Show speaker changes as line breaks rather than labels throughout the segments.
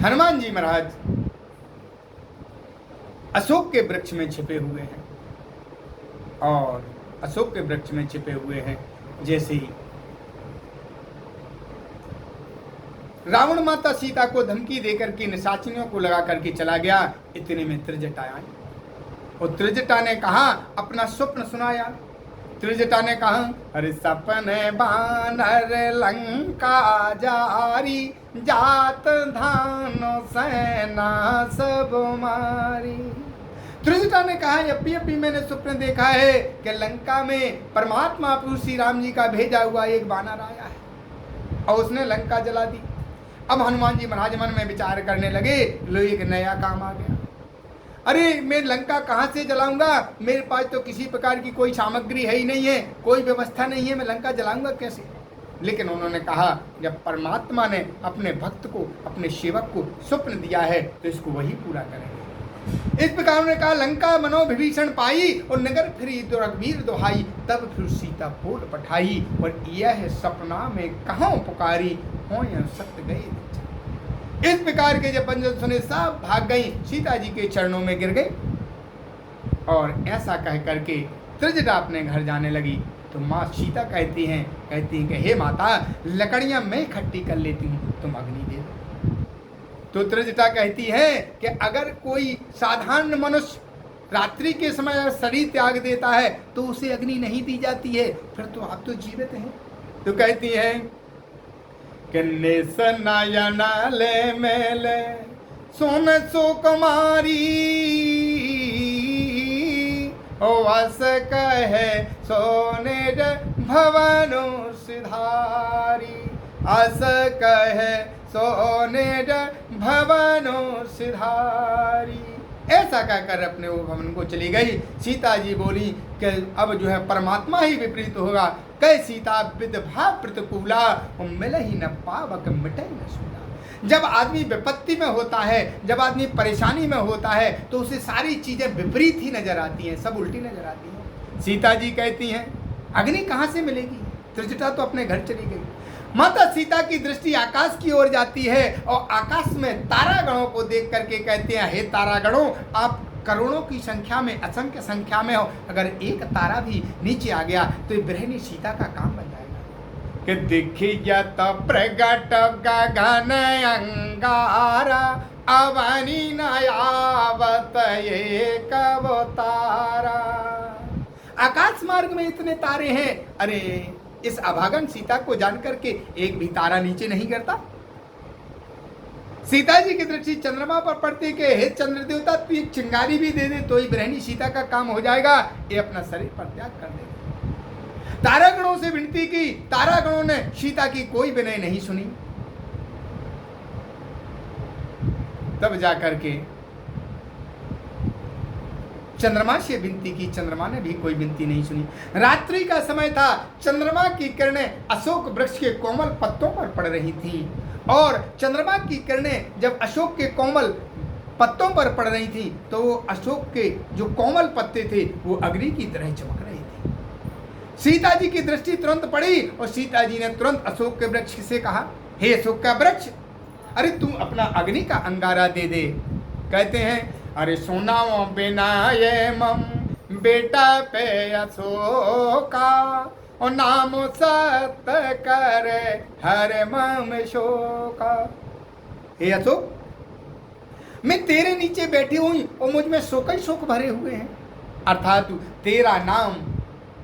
हनुमान जी महाराज अशोक के वृक्ष में छिपे हुए हैं और अशोक के वृक्ष में छिपे हुए हैं। जैसे ही रावण माता सीता को धमकी देकर के निशाचनियों को लगा करके चला गया, इतने में त्रिजटा आई और त्रिजटा ने कहा, अपना स्वप्न सुनाया। त्रिजटा ने कहा, अरे सपने बानर लंका जारी, जात धानो सेना सब मारी। त्रिजटा ने कहा, अभी मैंने स्वप्न देखा है कि लंका में परमात्मा प्रभु श्री राम जी का भेजा हुआ एक बानर आया है और उसने लंका जला दी। अब हनुमान जी महाराज मन में विचार करने लगे, लो एक नया काम आ गया। अरे मैं लंका कहाँ से जलाऊंगा, मेरे पास तो किसी प्रकार की कोई सामग्री है ही नहीं है, कोई व्यवस्था नहीं है, मैं लंका जलाऊंगा कैसे। लेकिन उन्होंने कहा, जब परमात्मा ने अपने भक्त को, अपने सेवक को स्वप्न दिया है तो इसको वही पूरा करेंगे। इस प्रकार उन्होंने कहा, लंका मनो विभीषण पाई और नगर फिरी रघुवीर दोहाई, तब फिर सीता बोल पठाई और यह सपना में कहाँ पुकारी, हो सत्य गए। इस प्रकार के जब बंधु सुने सब भाग गई, सीता जी के चरणों में गिर गई और ऐसा कह करके त्रिजटा अपने घर जाने लगी। तो माँ सीता कहती हैं कि हे माता, लकड़ियां मैं इकट्ठी कर लेती हूँ, तुम अग्नि दे दो। तो त्रिजटा कहती है कि अगर कोई साधारण मनुष्य रात्रि के समय शरीर त्याग देता है तो उसे अग्नि नहीं दी जाती है, फिर तो आप तो जीवित हैं। तो कहती है कि नयन ले मेले सोन सुकुमारी, वस कहे सोने भवनो सिधारी, अस कहे सोने भवनो सिधारी। ऐसा कहकर अपने वो भवन को चली गई। सीता जी बोली कि अब जो है परमात्मा ही विपरीत होगा। कह सीता विधवा प्रतिकूला, मिल ही न पावक मिटे न सूला। जब आदमी विपत्ति में होता है, जब आदमी परेशानी में होता है तो उसे सारी चीजें विपरीत ही नजर आती हैं, सब उल्टी नजर आती हैं। सीता जी कहती हैं, अग्नि कहाँ से मिलेगी। त्रिजटा तो अपने घर चली गई। माता सीता की दृष्टि आकाश की ओर जाती है और आकाश में तारागणों को देख करके कहते हैं, हे तारागणों, आप करोड़ों की संख्या में, असंख्य संख्या में हो, अगर एक तारा भी नीचे आ गया तो ये गृहिणी सीता का काम बन जाएगा। कि दिखिया तो प्रगट गगन अंगारा, अवनी नयावत एक तारा। आकाश मार्ग में इतने तारे हैं, अरे इस अभागन सीता को जान करके एक भी तारा नीचे नहीं गिरता। सीता जी की दृष्टि चंद्रमा पर पड़ती के, हे चंद्र देवता, तू एक चिंगारी भी दे दे तो ही गृहिणी सीता का काम हो जाएगा, ये अपना शरीर पर त्याग कर देगा। तारागणों से विनती की, तारागणों ने सीता की कोई विनय नहीं सुनी। तब जाकर के चंद्रमा से विनती की, चंद्रमा ने भी कोई विनती नहीं सुनी। रात्रि का समय था, चंद्रमा की किरणें अशोक वृक्ष के कोमल पत्तों पर पड़ रही थीं और चंद्रमा की किरणें जब अशोक के कोमल पत्तों पर पड़ रही थीं तो वो अशोक के जो कोमल पत्ते थे वो अग्नि की तरह चमक रहे थे। सीता जी की दृष्टि तुरंत पड़ी और सीता जी ने तुरंत अशोक के वृक्ष से कहा, हे अशोक का वृक्ष, अरे तुम अपना अग्नि का अंगारा दे दे। कहते हैं, अरे सुनाओ बिना ये मम बेटा पे अशोका, और नाम सत्य करे हर मम शोका। हे अशोक, मैं तेरे नीचे बैठी हुई और मुझ में शोक ही शोक भरे हुए हैं। अर्थात तेरा नाम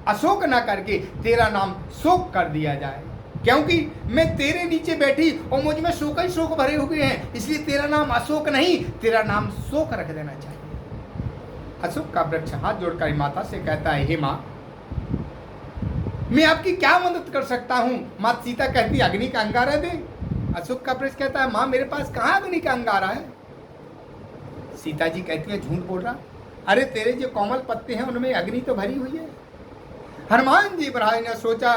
अशोक ना करके तेरा नाम शोक कर दिया जाए, क्योंकि मैं तेरे नीचे बैठी और मुझ में शोक ही शोक भरे हुए हैं, इसलिए तेरा नाम अशोक नहीं, तेरा नाम शोक रख देना चाहिए। अशोक का वृक्ष हाथ जोड़कर माता से कहता है, हे माँ, मैं आपकी क्या मदद कर सकता हूँ। माँ सीता कहती, अग्नि का अंगारा दे। अशोक का वृक्ष कहता है, माँ मेरे पास कहाँ अग्नि का अंगारा है। सीता जी कहती है, झूठ बोल रहा, अरे तेरे जो कोमल पत्ते हैं उनमें अग्नि तो भरी हुई है। हनुमान जी महाराज ने सोचा,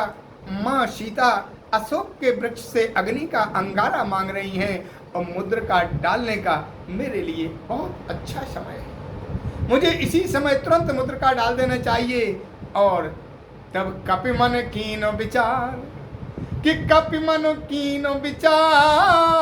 माँ सीता अशोक के वृक्ष से अग्नि का अंगारा मांग रही हैं और मुद्रिका डालने का मेरे लिए बहुत अच्छा समय है, मुझे इसी समय तुरंत मुद्रिका डाल देना चाहिए। और तब कपि मन कीनो विचार कि कपि मन कीनो विचार,